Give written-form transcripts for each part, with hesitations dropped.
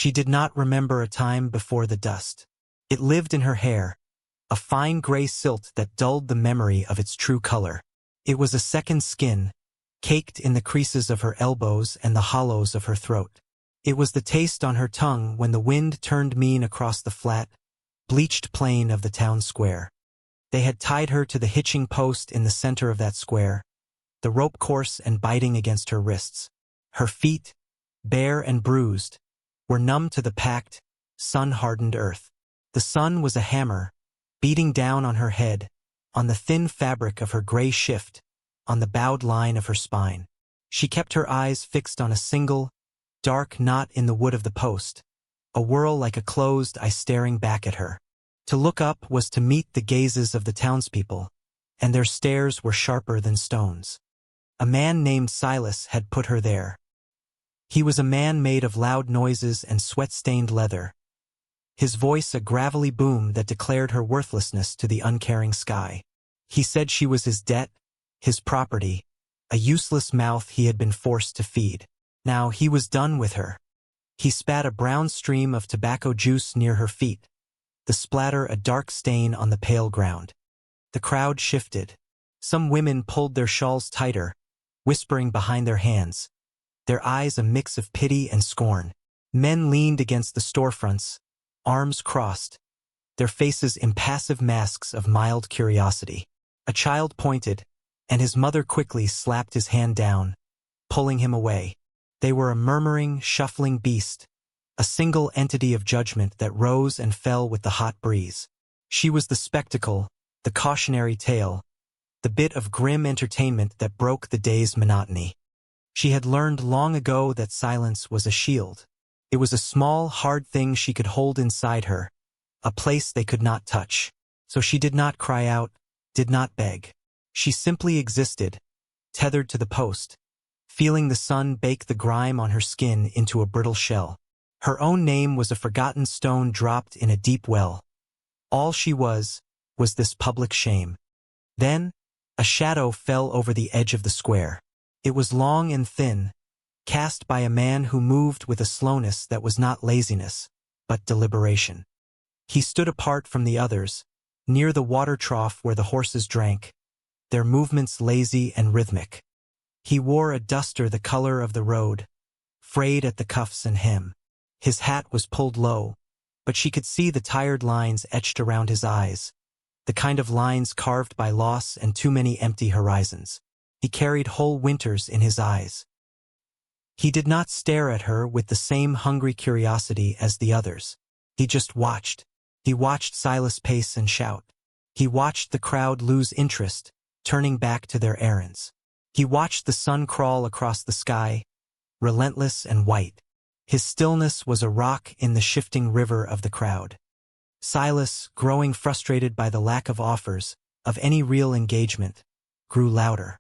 She did not remember a time before the dust. It lived in her hair, a fine gray silt that dulled the memory of its true color. It was a second skin, caked in the creases of her elbows and the hollows of her throat. It was the taste on her tongue when the wind turned mean across the flat, bleached plain of the town square. They had tied her to the hitching post in the center of that square, the rope coarse and biting against her wrists. Her feet, bare and bruised, were numb to the packed, sun-hardened earth. The sun was a hammer, beating down on her head, on the thin fabric of her gray shift, on the bowed line of her spine. She kept her eyes fixed on a single, dark knot in the wood of the post, a whirl like a closed eye staring back at her. To look up was to meet the gazes of the townspeople, and their stares were sharper than stones. A man named Silas had put her there. He was a man made of loud noises and sweat-stained leather, his voice a gravelly boom that declared her worthlessness to the uncaring sky. He said she was his debt, his property, a useless mouth he had been forced to feed. Now he was done with her. He spat a brown stream of tobacco juice near her feet, the splatter a dark stain on the pale ground. The crowd shifted. Some women pulled their shawls tighter, whispering behind their hands, their eyes a mix of pity and scorn. Men leaned against the storefronts, arms crossed, their faces impassive masks of mild curiosity. A child pointed, and his mother quickly slapped his hand down, pulling him away. They were a murmuring, shuffling beast, a single entity of judgment that rose and fell with the hot breeze. She was the spectacle, the cautionary tale, the bit of grim entertainment that broke the day's monotony. She had learned long ago that silence was a shield. It was a small, hard thing she could hold inside her, a place they could not touch. So she did not cry out, did not beg. She simply existed, tethered to the post, feeling the sun bake the grime on her skin into a brittle shell. Her own name was a forgotten stone dropped in a deep well. All she was this public shame. Then, a shadow fell over the edge of the square. It was long and thin, cast by a man who moved with a slowness that was not laziness, but deliberation. He stood apart from the others, near the water trough where the horses drank, their movements lazy and rhythmic. He wore a duster the color of the road, frayed at the cuffs and hem. His hat was pulled low, but she could see the tired lines etched around his eyes, the kind of lines carved by loss and too many empty horizons. He carried whole winters in his eyes. He did not stare at her with the same hungry curiosity as the others. He just watched. He watched Silas pace and shout. He watched the crowd lose interest, turning back to their errands. He watched the sun crawl across the sky, relentless and white. His stillness was a rock in the shifting river of the crowd. Silas, growing frustrated by the lack of offers, of any real engagement, grew louder.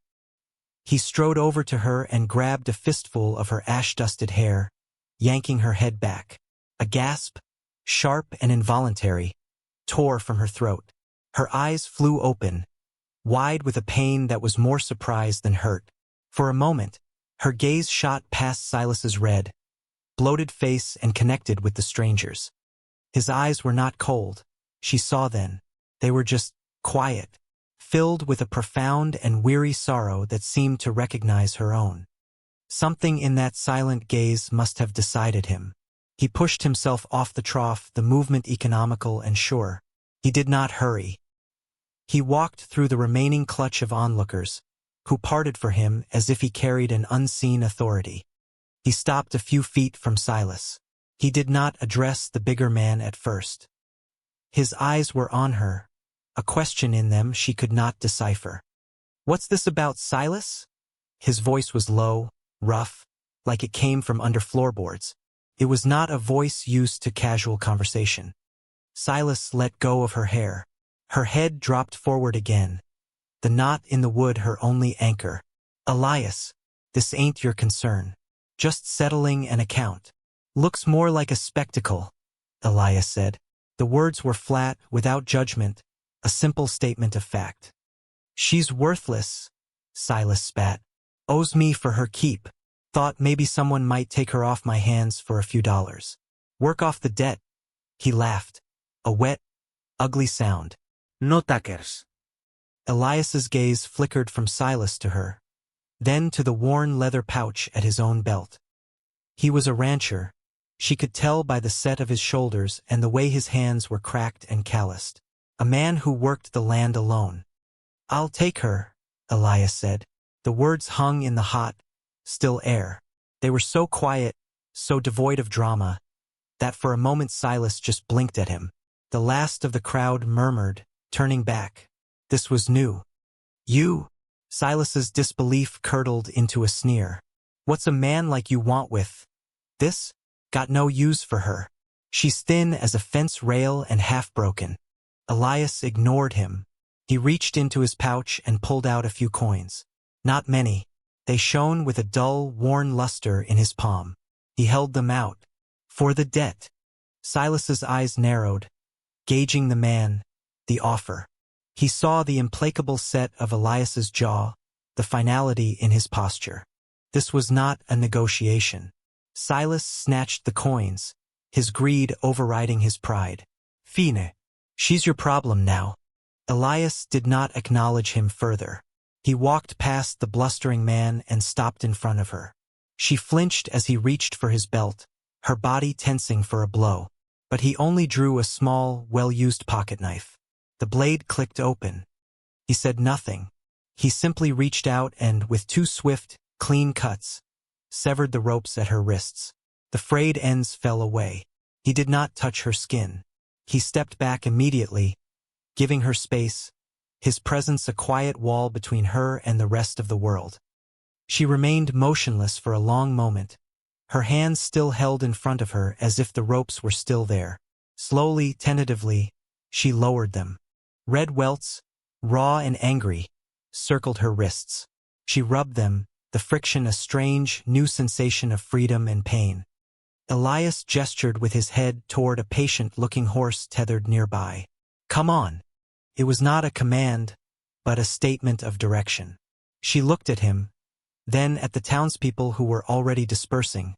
He strode over to her and grabbed a fistful of her ash-dusted hair, yanking her head back. A gasp, sharp and involuntary, tore from her throat. Her eyes flew open, wide with a pain that was more surprise than hurt. For a moment, her gaze shot past Silas's red, bloated face and connected with the stranger's. His eyes were not cold, she saw then. They were just quiet, filled with a profound and weary sorrow that seemed to recognize her own. Something in that silent gaze must have decided him. He pushed himself off the trough, the movement economical and sure. He did not hurry. He walked through the remaining clutch of onlookers, who parted for him as if he carried an unseen authority. He stopped a few feet from Silas. He did not address the bigger man at first. His eyes were on her, a question in them she could not decipher. "What's this about, Silas?" His voice was low, rough, like it came from under floorboards. It was not a voice used to casual conversation. Silas let go of her hair. Her head dropped forward again, the knot in the wood her only anchor. "Elias, this ain't your concern. Just settling an account. Looks more like a spectacle," Elias said. The words were flat, without judgment, a simple statement of fact. "She's worthless," Silas spat. "Owes me for her keep. Thought maybe someone might take her off my hands for a few dollars." Work off the debt. He laughed. A wet, ugly sound. No takers. Elias's gaze flickered from Silas to her, then to the worn leather pouch at his own belt. He was a rancher. She could tell by the set of his shoulders and the way his hands were cracked and calloused. A man who worked the land alone. I'll take her, Elias said. The words hung in the hot, still air. They were so quiet, so devoid of drama, that for a moment Silas just blinked at him. The last of the crowd murmured, turning back. This was new. You? Silas's disbelief curdled into a sneer. What's a man like you want with this? Got no use for her. She's thin as a fence rail and half-broken. Elias ignored him. He reached into his pouch and pulled out a few coins. Not many. They shone with a dull, worn luster in his palm. He held them out. For the debt. Silas's eyes narrowed, gauging the man, the offer. He saw the implacable set of Elias's jaw, the finality in his posture. This was not a negotiation. Silas snatched the coins, his greed overriding his pride. Fine. She's your problem now. Elias did not acknowledge him further. He walked past the blustering man and stopped in front of her. She flinched as he reached for his belt, her body tensing for a blow. But he only drew a small, well-used pocketknife. The blade clicked open. He said nothing. He simply reached out and, with two swift, clean cuts, severed the ropes at her wrists. The frayed ends fell away. He did not touch her skin. He stepped back immediately, giving her space, his presence a quiet wall between her and the rest of the world. She remained motionless for a long moment, her hands still held in front of her as if the ropes were still there. Slowly, tentatively, she lowered them. Red welts, raw and angry, circled her wrists. She rubbed them, the friction a strange, new sensation of freedom and pain. Elias gestured with his head toward a patient-looking horse tethered nearby. Come on. It was not a command, but a statement of direction. She looked at him, then at the townspeople who were already dispersing.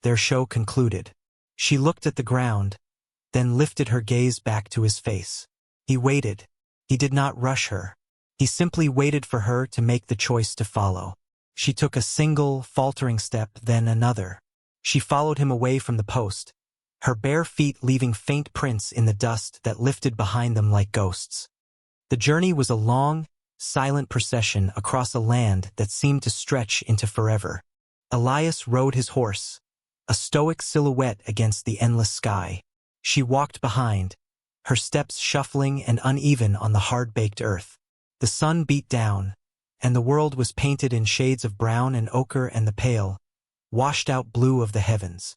Their show concluded. She looked at the ground, then lifted her gaze back to his face. He waited. He did not rush her. He simply waited for her to make the choice to follow. She took a single, faltering step, then another. She followed him away from the post, her bare feet leaving faint prints in the dust that lifted behind them like ghosts. The journey was a long, silent procession across a land that seemed to stretch into forever. Elias rode his horse, a stoic silhouette against the endless sky. She walked behind, her steps shuffling and uneven on the hard-baked earth. The sun beat down, and the world was painted in shades of brown and ochre and the pale, washed-out blue of the heavens.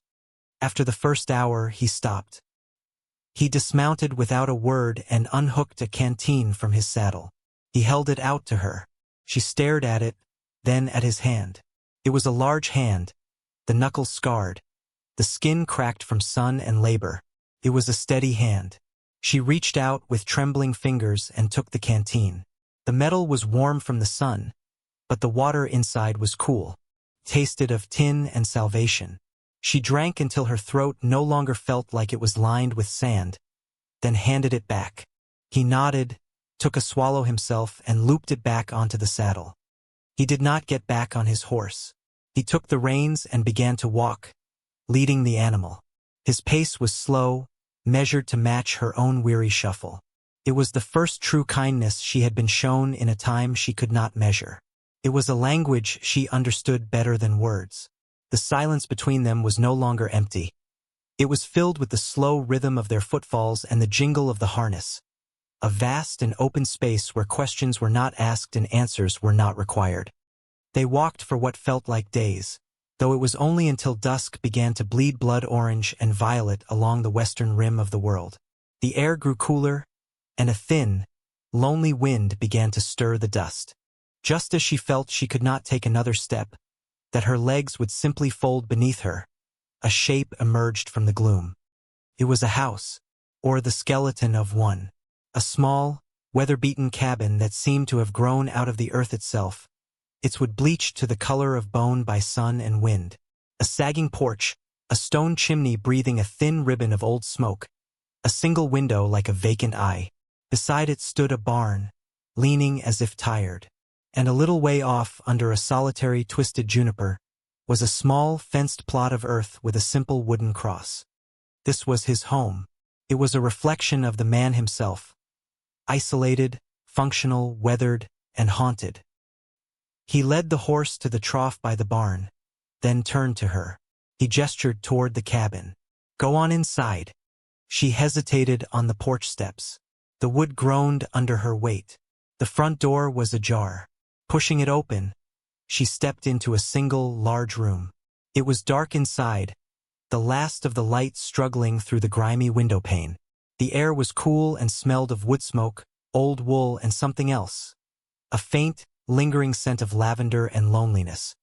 After the first hour, he stopped. He dismounted without a word and unhooked a canteen from his saddle. He held it out to her. She stared at it, then at his hand. It was a large hand, the knuckles scarred, the skin cracked from sun and labor. It was a steady hand. She reached out with trembling fingers and took the canteen. The metal was warm from the sun, but the water inside was cool, tasted of tin and salvation. She drank until her throat no longer felt like it was lined with sand, then handed it back. He nodded, took a swallow himself, and looped it back onto the saddle. He did not get back on his horse. He took the reins and began to walk, leading the animal. His pace was slow, measured to match her own weary shuffle. It was the first true kindness she had been shown in a time she could not measure. It was a language she understood better than words. The silence between them was no longer empty. It was filled with the slow rhythm of their footfalls and the jingle of the harness. A vast and open space where questions were not asked and answers were not required. They walked for what felt like days, though it was only until dusk began to bleed blood orange and violet along the western rim of the world. The air grew cooler, and a thin, lonely wind began to stir the dust. Just as she felt she could not take another step, that her legs would simply fold beneath her, a shape emerged from the gloom. It was a house, or the skeleton of one. A small, weather-beaten cabin that seemed to have grown out of the earth itself, its wood bleached to the color of bone by sun and wind. A sagging porch, a stone chimney breathing a thin ribbon of old smoke, a single window like a vacant eye. Beside it stood a barn, leaning as if tired. And a little way off, under a solitary twisted juniper, was a small, fenced plot of earth with a simple wooden cross. This was his home. It was a reflection of the man himself, isolated, functional, weathered, and haunted. He led the horse to the trough by the barn, then turned to her. He gestured toward the cabin. "Go on inside." She hesitated on the porch steps. The wood groaned under her weight. The front door was ajar. Pushing it open, she stepped into a single, large room. It was dark inside, the last of the light struggling through the grimy window pane. The air was cool and smelled of wood smoke, old wool, and something else. A faint, lingering scent of lavender and loneliness.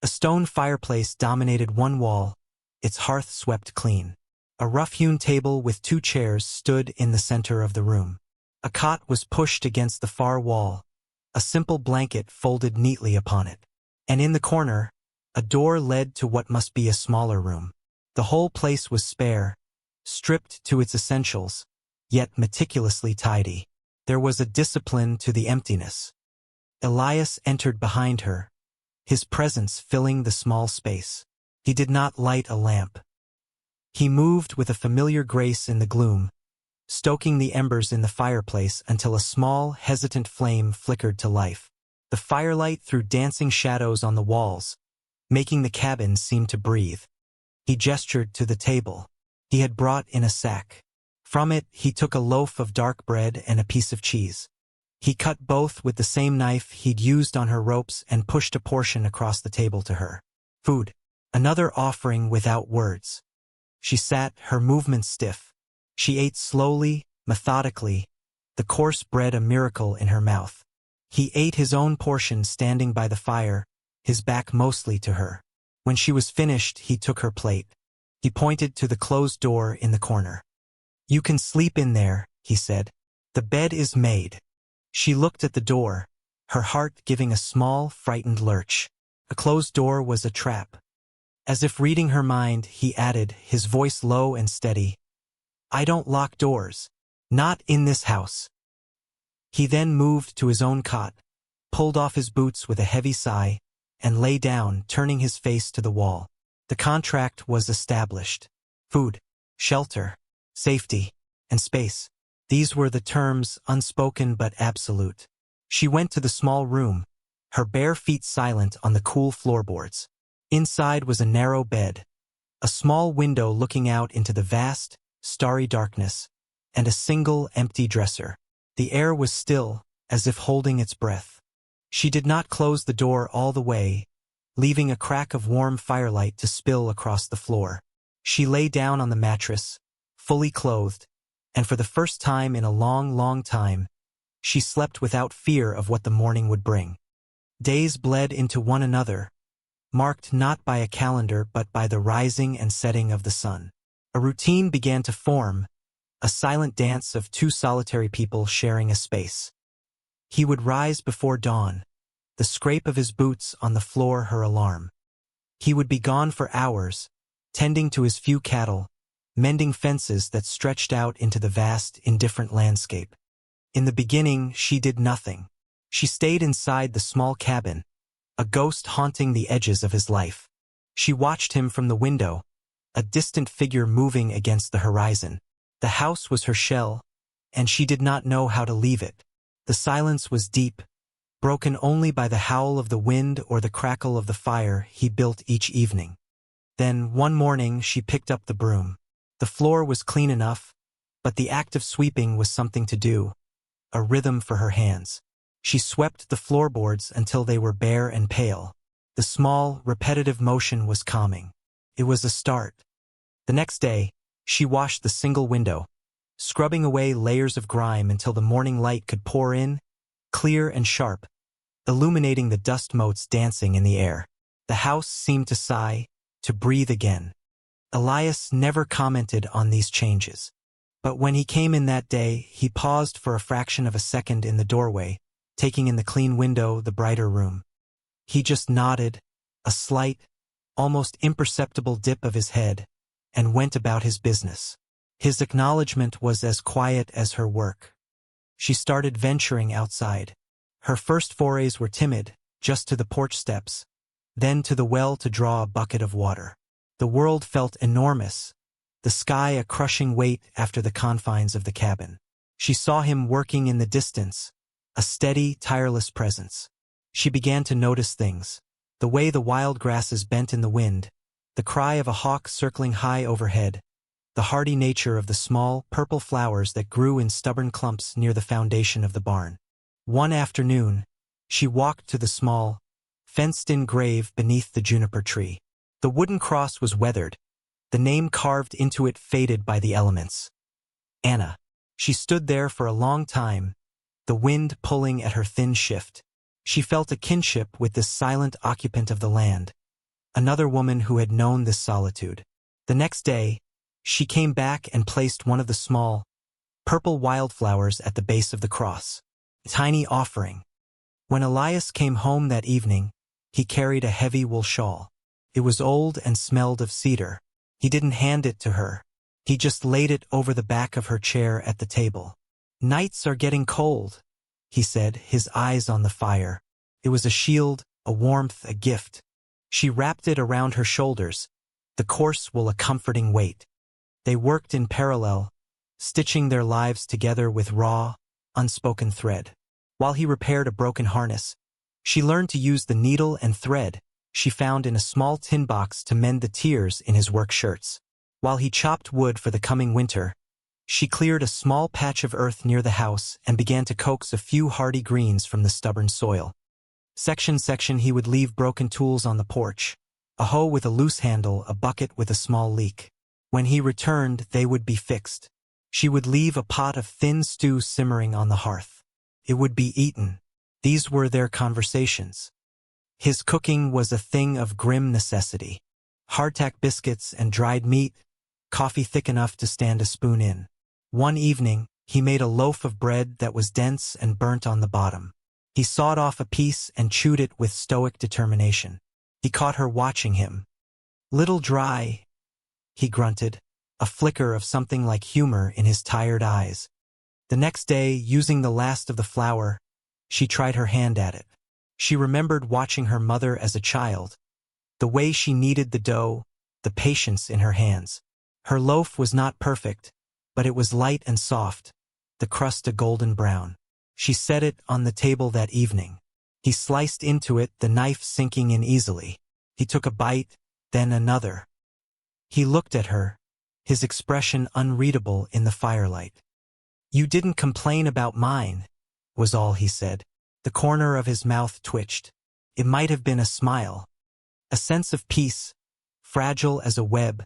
A stone fireplace dominated one wall, its hearth swept clean. A rough-hewn table with 2 chairs stood in the center of the room. A cot was pushed against the far wall, a simple blanket folded neatly upon it. And in the corner, a door led to what must be a smaller room. The whole place was spare, stripped to its essentials, yet meticulously tidy. There was a discipline to the emptiness. Elias entered behind her, his presence filling the small space. He did not light a lamp. He moved with a familiar grace in the gloom, stoking the embers in the fireplace until a small, hesitant flame flickered to life. The firelight threw dancing shadows on the walls, making the cabin seem to breathe. He gestured to the table. He had brought in a sack. From it, he took a loaf of dark bread and a piece of cheese. He cut both with the same knife he'd used on her ropes and pushed a portion across the table to her. Food. Another offering without words. She sat, her movements stiff. She ate slowly, methodically, the coarse bread a miracle in her mouth. He ate his own portion standing by the fire, his back mostly to her. When she was finished, he took her plate. He pointed to the closed door in the corner. "You can sleep in there," he said. "The bed is made." She looked at the door, her heart giving a small, frightened lurch. A closed door was a trap. As if reading her mind, he added, his voice low and steady, "I don't lock doors. Not in this house." He then moved to his own cot, pulled off his boots with a heavy sigh, and lay down, turning his face to the wall. The contract was established. Food, shelter, safety, and space. These were the terms, unspoken but absolute. She went to the small room, her bare feet silent on the cool floorboards. Inside was a narrow bed, a small window looking out into the vast, starry darkness, and a single empty dresser. The air was still, as if holding its breath. She did not close the door all the way, leaving a crack of warm firelight to spill across the floor. She lay down on the mattress, fully clothed, and for the first time in a long, long time, she slept without fear of what the morning would bring. Days bled into one another, marked not by a calendar but by the rising and setting of the sun. A routine began to form, a silent dance of 2 solitary people sharing a space. He would rise before dawn, the scrape of his boots on the floor her alarm. He would be gone for hours, tending to his few cattle, mending fences that stretched out into the vast, indifferent landscape. In the beginning, she did nothing. She stayed inside the small cabin, a ghost haunting the edges of his life. She watched him from the window, a distant figure moving against the horizon. The house was her shell, and she did not know how to leave it. The silence was deep, broken only by the howl of the wind or the crackle of the fire he built each evening. Then, one morning, she picked up the broom. The floor was clean enough, but the act of sweeping was something to do, a rhythm for her hands. She swept the floorboards until they were bare and pale. The small, repetitive motion was calming. It was a start. The next day, she washed the single window, scrubbing away layers of grime until the morning light could pour in, clear and sharp, illuminating the dust motes dancing in the air. The house seemed to sigh, to breathe again. Elias never commented on these changes. But when he came in that day, he paused for a fraction of a second in the doorway, taking in the clean window, the brighter room. He just nodded, a slight, almost imperceptible dip of his head, and went about his business. His acknowledgement was as quiet as her work. She started venturing outside. Her first forays were timid, just to the porch steps, then to the well to draw a bucket of water. The world felt enormous, the sky a crushing weight after the confines of the cabin. She saw him working in the distance, a steady, tireless presence. She began to notice things, the way the wild grasses bent in the wind, the cry of a hawk circling high overhead, the hardy nature of the small, purple flowers that grew in stubborn clumps near the foundation of the barn. One afternoon, she walked to the small, fenced-in grave beneath the juniper tree. The wooden cross was weathered, the name carved into it faded by the elements. Anna. She stood there for a long time, the wind pulling at her thin shift. She felt a kinship with this silent occupant of the land, another woman who had known this solitude. The next day, she came back and placed one of the small, purple wildflowers at the base of the cross. A tiny offering. When Elias came home that evening, he carried a heavy wool shawl. It was old and smelled of cedar. He didn't hand it to her. He just laid it over the back of her chair at the table. "Nights are getting cold," he said, his eyes on the fire. It was a shield, a warmth, a gift. She wrapped it around her shoulders, the coarse wool a comforting weight. They worked in parallel, stitching their lives together with raw, unspoken thread. While he repaired a broken harness, she learned to use the needle and thread she found in a small tin box to mend the tears in his work shirts. While he chopped wood for the coming winter, she cleared a small patch of earth near the house and began to coax a few hardy greens from the stubborn soil. Section he would leave broken tools on the porch, a hoe with a loose handle, a bucket with a small leak. When he returned, they would be fixed. She would leave a pot of thin stew simmering on the hearth. It would be eaten. These were their conversations. His cooking was a thing of grim necessity. Hardtack biscuits and dried meat, coffee thick enough to stand a spoon in. One evening, he made a loaf of bread that was dense and burnt on the bottom. He sawed off a piece and chewed it with stoic determination. He caught her watching him. "Little dry," he grunted, a flicker of something like humor in his tired eyes. The next day, using the last of the flour, she tried her hand at it. She remembered watching her mother as a child, the way she kneaded the dough, the patience in her hands. Her loaf was not perfect, but it was light and soft, the crust a golden brown. She set it on the table that evening. He sliced into it, the knife sinking in easily. He took a bite, then another. He looked at her, his expression unreadable in the firelight. "You didn't complain about mine," was all he said. The corner of his mouth twitched. It might have been a smile. A sense of peace, fragile as a web,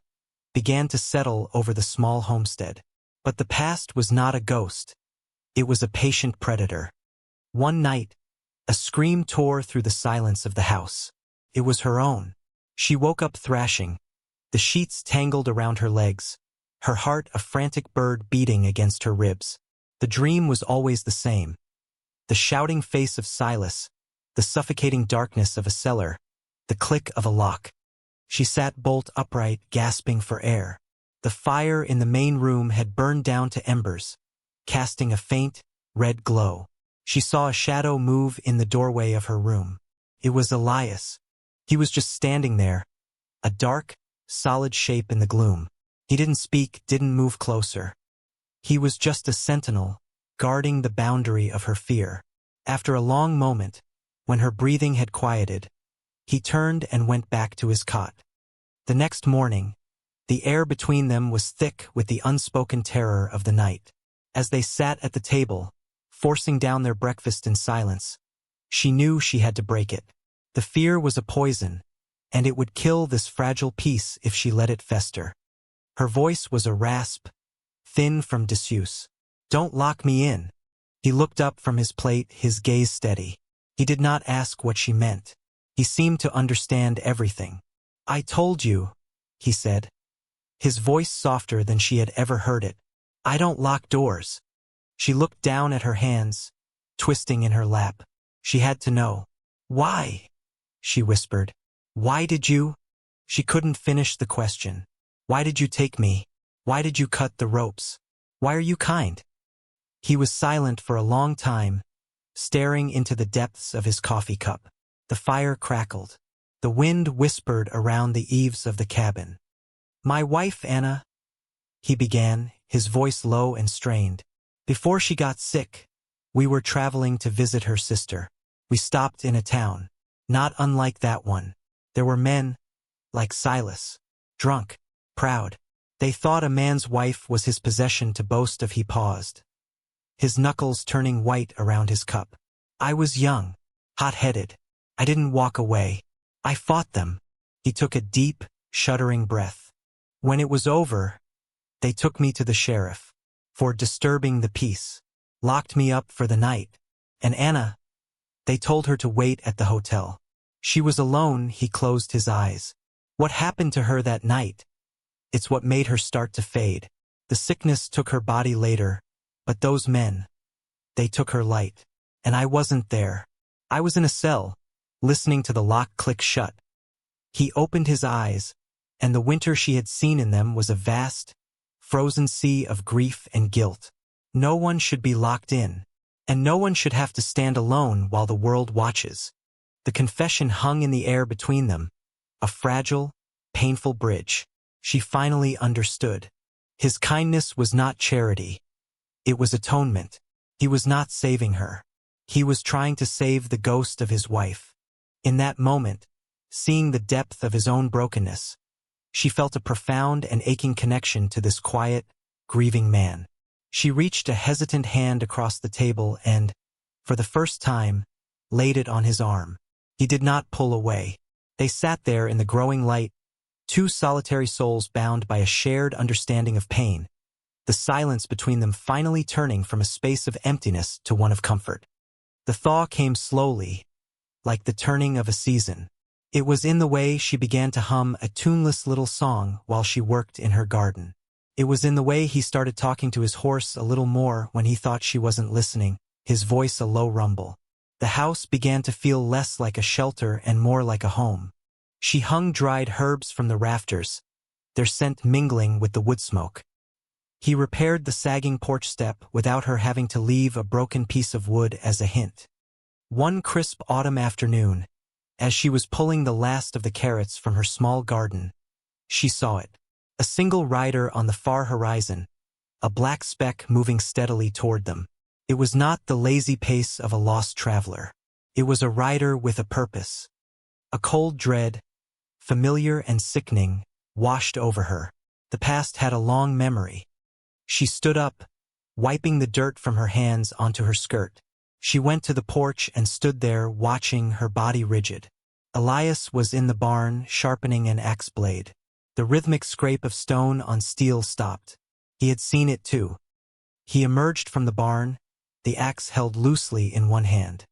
began to settle over the small homestead. But the past was not a ghost. It was a patient predator. One night, a scream tore through the silence of the house. It was her own. She woke up thrashing, the sheets tangled around her legs, her heart a frantic bird beating against her ribs. The dream was always the same. The shouting face of Silas, the suffocating darkness of a cellar, the click of a lock. She sat bolt upright, gasping for air. The fire in the main room had burned down to embers, casting a faint, red glow. She saw a shadow move in the doorway of her room. It was Elias. He was just standing there, a dark, solid shape in the gloom. He didn't speak, didn't move closer. He was just a sentinel, guarding the boundary of her fear. After a long moment, when her breathing had quieted, he turned and went back to his cot. The next morning, the air between them was thick with the unspoken terror of the night. As they sat at the table, forcing down their breakfast in silence, she knew she had to break it. The fear was a poison, and it would kill this fragile peace if she let it fester. Her voice was a rasp, thin from disuse. "Don't lock me in." He looked up from his plate, his gaze steady. He did not ask what she meant. He seemed to understand everything. "I told you," he said, his voice softer than she had ever heard it. "I don't lock doors." She looked down at her hands, twisting in her lap. She had to know. "Why?" she whispered. "Why did you?" She couldn't finish the question. Why did you take me? Why did you cut the ropes? Why are you kind? He was silent for a long time, staring into the depths of his coffee cup. The fire crackled. The wind whispered around the eaves of the cabin. My wife, Anna, he began, his voice low and strained. Before she got sick, we were traveling to visit her sister. We stopped in a town, not unlike that one. There were men, like Silas, drunk, proud. They thought a man's wife was his possession to boast of. He paused, his knuckles turning white around his cup. I was young, hot-headed. I didn't walk away. I fought them. He took a deep, shuddering breath. When it was over, they took me to the sheriff for disturbing the peace, locked me up for the night. And Anna, they told her to wait at the hotel. She was alone. He closed his eyes. What happened to her that night? It's what made her start to fade. The sickness took her body later, but those men, they took her light. And I wasn't there. I was in a cell, listening to the lock click shut. He opened his eyes, and the winter she had seen in them was a vast, frozen sea of grief and guilt. No one should be locked in, and no one should have to stand alone while the world watches. The confession hung in the air between them, a fragile, painful bridge. She finally understood. His kindness was not charity. It was atonement. He was not saving her. He was trying to save the ghost of his wife. In that moment, seeing the depth of his own brokenness, she felt a profound and aching connection to this quiet, grieving man. She reached a hesitant hand across the table and, for the first time, laid it on his arm. He did not pull away. They sat there in the growing light, two solitary souls bound by a shared understanding of pain, the silence between them finally turning from a space of emptiness to one of comfort. The thaw came slowly, like the turning of a season. It was in the way she began to hum a tuneless little song while she worked in her garden. It was in the way he started talking to his horse a little more when he thought she wasn't listening, his voice a low rumble. The house began to feel less like a shelter and more like a home. She hung dried herbs from the rafters, their scent mingling with the wood smoke. He repaired the sagging porch step without her having to leave a broken piece of wood as a hint. One crisp autumn afternoon, as she was pulling the last of the carrots from her small garden, she saw it. A single rider on the far horizon, a black speck moving steadily toward them. It was not the lazy pace of a lost traveler. It was a rider with a purpose. A cold dread, familiar and sickening, washed over her. The past had a long memory. She stood up, wiping the dirt from her hands onto her skirt. She went to the porch and stood there watching, her body rigid. Elias was in the barn sharpening an axe blade. The rhythmic scrape of stone on steel stopped. He had seen it too. He emerged from the barn, the axe held loosely in one hand.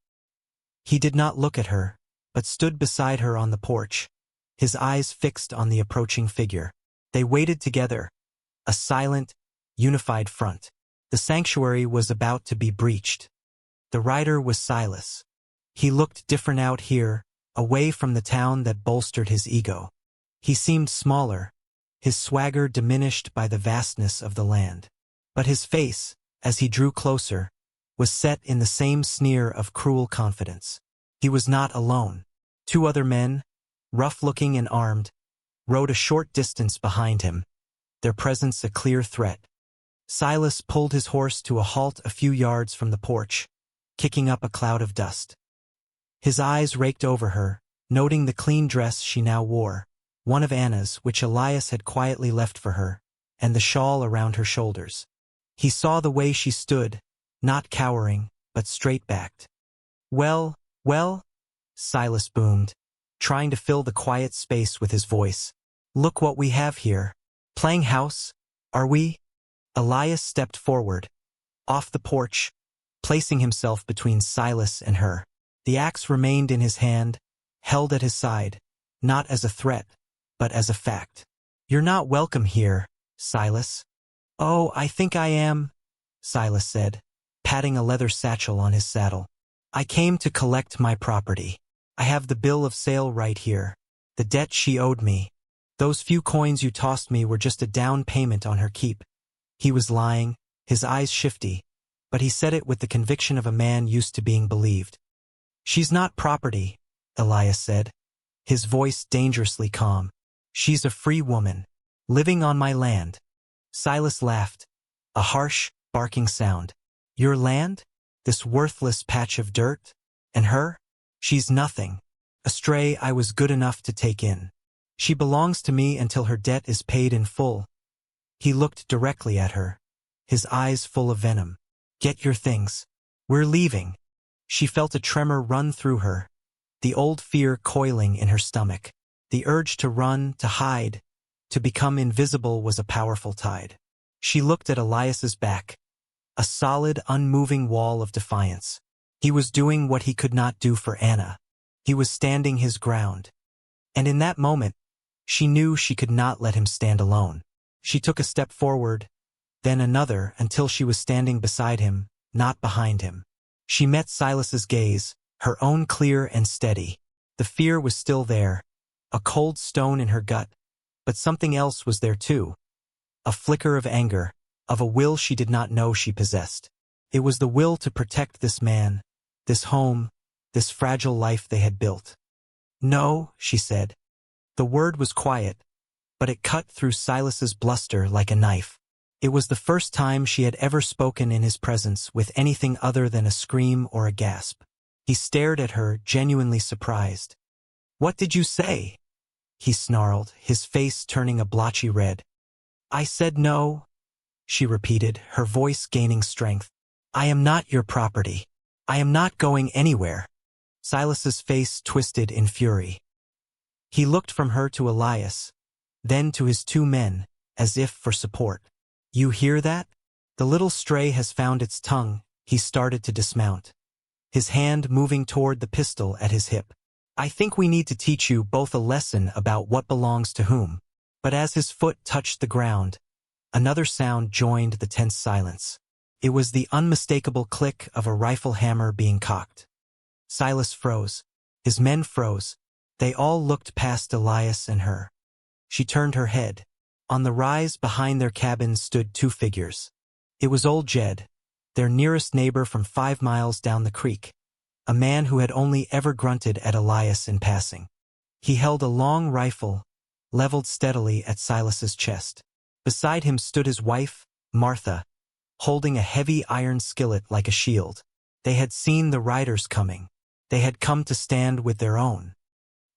He did not look at her, but stood beside her on the porch, his eyes fixed on the approaching figure. They waited together, a silent, unified front. The sanctuary was about to be breached. The rider was Silas. He looked different out here, away from the town that bolstered his ego. He seemed smaller, his swagger diminished by the vastness of the land. But his face, as he drew closer, was set in the same sneer of cruel confidence. He was not alone. Two other men, rough-looking and armed, rode a short distance behind him, their presence a clear threat. Silas pulled his horse to a halt a few yards from the porch, kicking up a cloud of dust. His eyes raked over her, noting the clean dress she now wore, one of Anna's which Elias had quietly left for her, and the shawl around her shoulders. He saw the way she stood, not cowering, but straight-backed. Well, Silas boomed, trying to fill the quiet space with his voice. Look what we have here. Playing house, are we? Elias stepped forward, off the porch, placing himself between Silas and her. The axe remained in his hand, held at his side, not as a threat, but as a fact. You're not welcome here, Silas. Oh, I think I am, Silas said, patting a leather satchel on his saddle. I came to collect my property. I have the bill of sale right here. The debt she owed me. Those few coins you tossed me were just a down payment on her keep. He was lying, his eyes shifty, but he said it with the conviction of a man used to being believed. She's not property, Elias said, his voice dangerously calm. She's a free woman, living on my land. Silas laughed, a harsh, barking sound. Your land? This worthless patch of dirt? And her? She's nothing. A stray I was good enough to take in. She belongs to me until her debt is paid in full. He looked directly at her, his eyes full of venom. Get your things. We're leaving. She felt a tremor run through her, the old fear coiling in her stomach. The urge to run, to hide, to become invisible was a powerful tide. She looked at Elias's back, a solid, unmoving wall of defiance. He was doing what he could not do for Anna. He was standing his ground. And in that moment, she knew she could not let him stand alone. She took a step forward, then another, until she was standing beside him, not behind him. She met Silas's gaze, her own clear and steady. The fear was still there, a cold stone in her gut, but something else was there too. A flicker of anger, of a will she did not know she possessed. It was the will to protect this man, this home, this fragile life they had built. No, she said. The word was quiet, but it cut through Silas's bluster like a knife. It was the first time she had ever spoken in his presence with anything other than a scream or a gasp. He stared at her, genuinely surprised. What did you say? He snarled, his face turning a blotchy red. I said no, she repeated, her voice gaining strength. I am not your property. I am not going anywhere. Silas's face twisted in fury. He looked from her to Elias, then to his two men, as if for support. You hear that? The little stray has found its tongue. He started to dismount, his hand moving toward the pistol at his hip. I think we need to teach you both a lesson about what belongs to whom. But as his foot touched the ground, another sound joined the tense silence. It was the unmistakable click of a rifle hammer being cocked. Silas froze. His men froze. They all looked past Elias and her. She turned her head. On the rise behind their cabin stood two figures. It was old Jed, their nearest neighbor from 5 miles down the creek, a man who had only ever grunted at Elias in passing. He held a long rifle, leveled steadily at Silas's chest. Beside him stood his wife, Martha, holding a heavy iron skillet like a shield. They had seen the riders coming. They had come to stand with their own.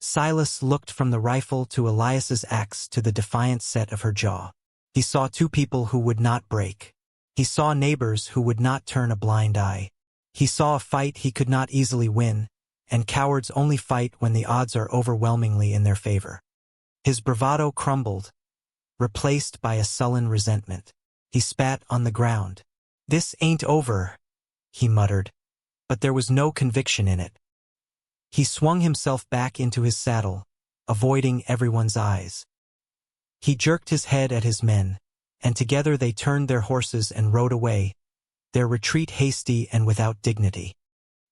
Silas looked from the rifle to Elias's axe to the defiant set of her jaw. He saw two people who would not break. He saw neighbors who would not turn a blind eye. He saw a fight he could not easily win, and cowards only fight when the odds are overwhelmingly in their favor. His bravado crumbled, replaced by a sullen resentment. He spat on the ground. This ain't over, he muttered, but there was no conviction in it. He swung himself back into his saddle, avoiding everyone's eyes. He jerked his head at his men, and together they turned their horses and rode away, their retreat hasty and without dignity.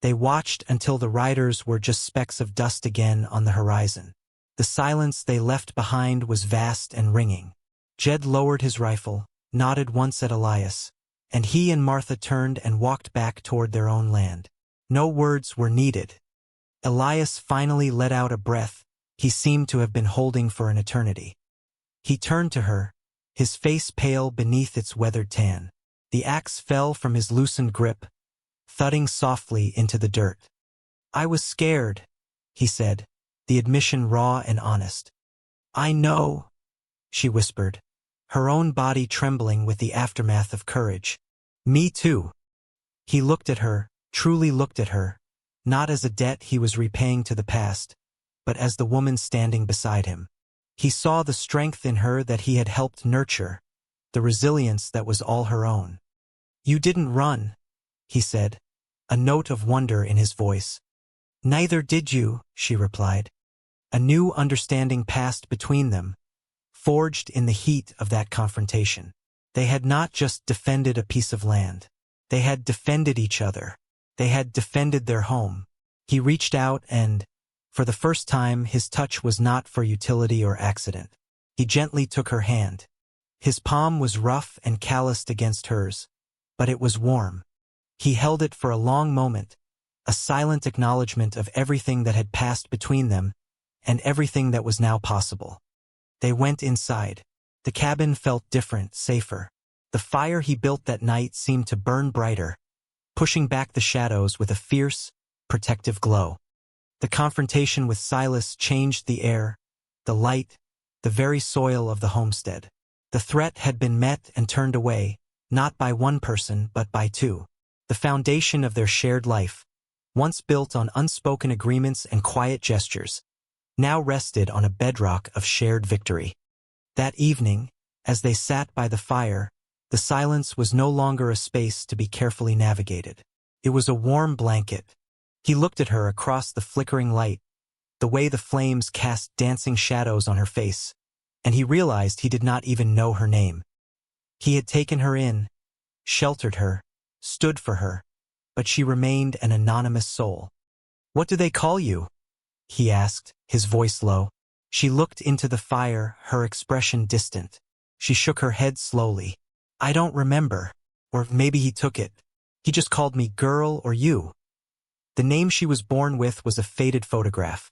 They watched until the riders were just specks of dust again on the horizon. The silence they left behind was vast and ringing. Jed lowered his rifle, nodded once at Elias, and he and Martha turned and walked back toward their own land. No words were needed. Elias finally let out a breath he seemed to have been holding for an eternity. He turned to her, his face pale beneath its weathered tan. The axe fell from his loosened grip, thudding softly into the dirt. I was scared, he said, the admission raw and honest. I know, she whispered, her own body trembling with the aftermath of courage. Me too. He looked at her, truly looked at her, not as a debt he was repaying to the past, but as the woman standing beside him. He saw the strength in her that he had helped nurture, the resilience that was all her own. You didn't run, he said, a note of wonder in his voice. Neither did you, she replied. A new understanding passed between them, forged in the heat of that confrontation. They had not just defended a piece of land. They had defended each other. They had defended their home. He reached out and, for the first time, his touch was not for utility or accident. He gently took her hand. His palm was rough and calloused against hers, but it was warm. He held it for a long moment, a silent acknowledgement of everything that had passed between them and everything that was now possible. They went inside. The cabin felt different, safer. The fire he built that night seemed to burn brighter, pushing back the shadows with a fierce, protective glow. The confrontation with Silas changed the air, the light, the very soil of the homestead. The threat had been met and turned away, not by one person but by two. The foundation of their shared life, once built on unspoken agreements and quiet gestures, now rested on a bedrock of shared victory. That evening, as they sat by the fire, the silence was no longer a space to be carefully navigated. It was a warm blanket. He looked at her across the flickering light, the way the flames cast dancing shadows on her face, and he realized he did not even know her name. He had taken her in, sheltered her, stood for her, but she remained an anonymous soul. "What do they call you?" he asked, his voice low. She looked into the fire, her expression distant. She shook her head slowly. "I don't remember. Or maybe he took it. He just called me girl or you." The name she was born with was a faded photograph,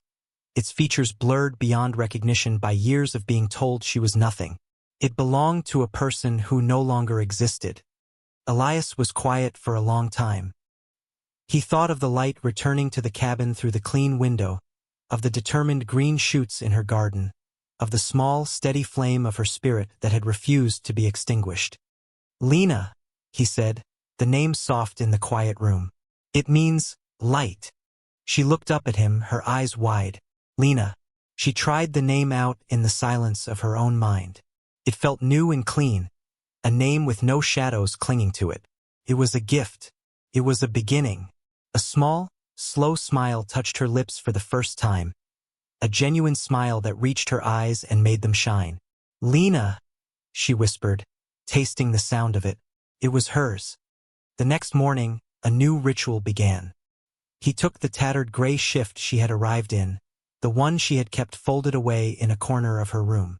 its features blurred beyond recognition by years of being told she was nothing. It belonged to a person who no longer existed. Elias was quiet for a long time. He thought of the light returning to the cabin through the clean window, of the determined green shoots in her garden, of the small, steady flame of her spirit that had refused to be extinguished. "Lena," he said, the name soft in the quiet room. "It means light." She looked up at him, her eyes wide. Lena. She tried the name out in the silence of her own mind. It felt new and clean, a name with no shadows clinging to it. It was a gift. It was a beginning. A small, slow smile touched her lips for the first time, a genuine smile that reached her eyes and made them shine. "Lena," she whispered, tasting the sound of it. It was hers. The next morning, a new ritual began. He took the tattered gray shift she had arrived in, the one she had kept folded away in a corner of her room.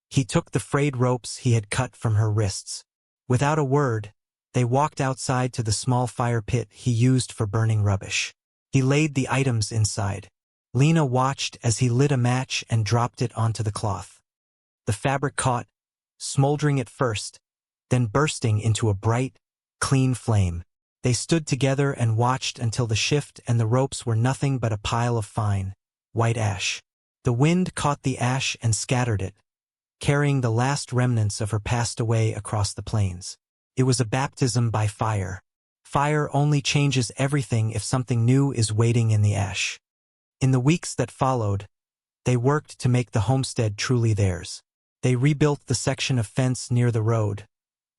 He took the frayed ropes he had cut from her wrists. Without a word, they walked outside to the small fire pit he used for burning rubbish. He laid the items inside. Lena watched as he lit a match and dropped it onto the cloth. The fabric caught, smoldering at first, then bursting into a bright, clean flame. They stood together and watched until the shift and the ropes were nothing but a pile of fine, white ash. The wind caught the ash and scattered it, carrying the last remnants of her passed away across the plains. It was a baptism by fire. Fire only changes everything if something new is waiting in the ash. In the weeks that followed, they worked to make the homestead truly theirs. They rebuilt the section of fence near the road,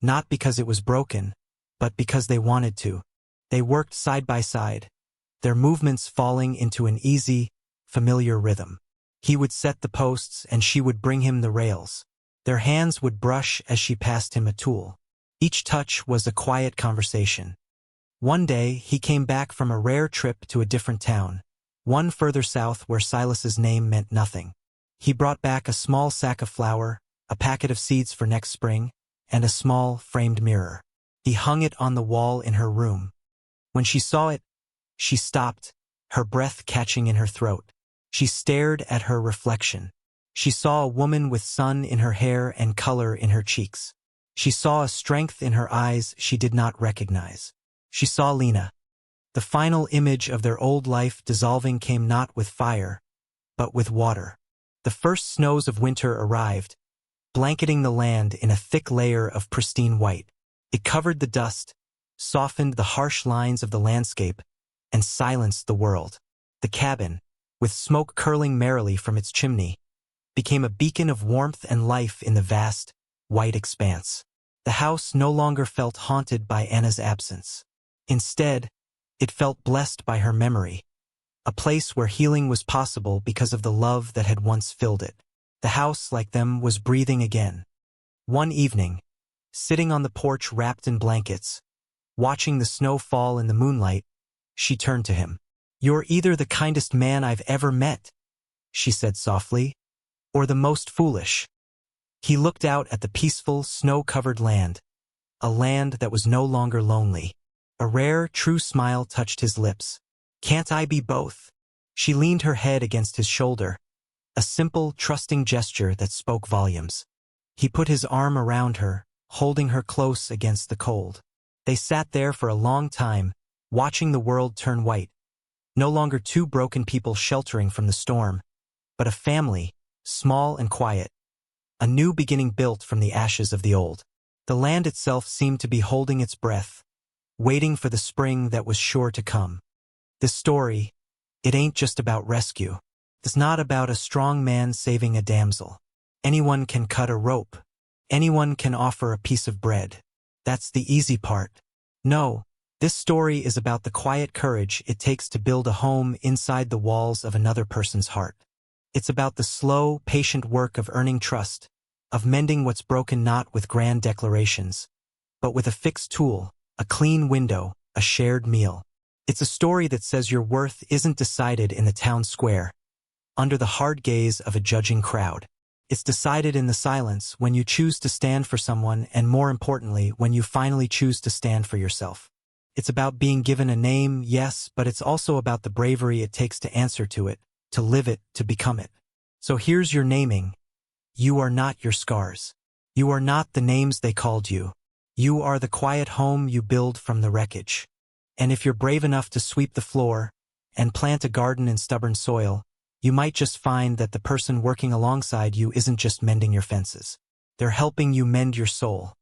not because it was broken, but because they wanted to. They worked side by side, their movements falling into an easy, familiar rhythm. He would set the posts and she would bring him the rails. Their hands would brush as she passed him a tool. Each touch was a quiet conversation. One day, he came back from a rare trip to a different town, one further south where Silas's name meant nothing. He brought back a small sack of flour, a packet of seeds for next spring, and a small, framed mirror. He hung it on the wall in her room. When she saw it, she stopped, her breath catching in her throat. She stared at her reflection. She saw a woman with sun in her hair and color in her cheeks. She saw a strength in her eyes she did not recognize. She saw Lena. The final image of their old life dissolving came not with fire, but with water. The first snows of winter arrived, blanketing the land in a thick layer of pristine white. It covered the dust, softened the harsh lines of the landscape, and silenced the world. The cabin, with smoke curling merrily from its chimney, became a beacon of warmth and life in the vast, white expanse. The house no longer felt haunted by Anna's absence. Instead, it felt blessed by her memory, a place where healing was possible because of the love that had once filled it. The house, like them, was breathing again. One evening, sitting on the porch wrapped in blankets, watching the snow fall in the moonlight, she turned to him. "You're either the kindest man I've ever met," she said softly, "or the most foolish." He looked out at the peaceful, snow-covered land, a land that was no longer lonely. A rare, true smile touched his lips. "Can't I be both?" She leaned her head against his shoulder, a simple, trusting gesture that spoke volumes. He put his arm around her, holding her close against the cold. They sat there for a long time, watching the world turn white. No longer two broken people sheltering from the storm, but a family, small and quiet. A new beginning built from the ashes of the old. The land itself seemed to be holding its breath, waiting for the spring that was sure to come. This story, it ain't just about rescue. It's not about a strong man saving a damsel. Anyone can cut a rope. Anyone can offer a piece of bread. That's the easy part. No, this story is about the quiet courage it takes to build a home inside the walls of another person's heart. It's about the slow, patient work of earning trust, of mending what's broken not with grand declarations, but with a fixed tool, a clean window, a shared meal. It's a story that says your worth isn't decided in the town square, under the hard gaze of a judging crowd. It's decided in the silence when you choose to stand for someone and, more importantly, when you finally choose to stand for yourself. It's about being given a name, yes, but it's also about the bravery it takes to answer to it, to live it, to become it. So here's your naming. You are not your scars. You are not the names they called you. You are the quiet home you build from the wreckage. And if you're brave enough to sweep the floor and plant a garden in stubborn soil, you might just find that the person working alongside you isn't just mending your fences. They're helping you mend your soul.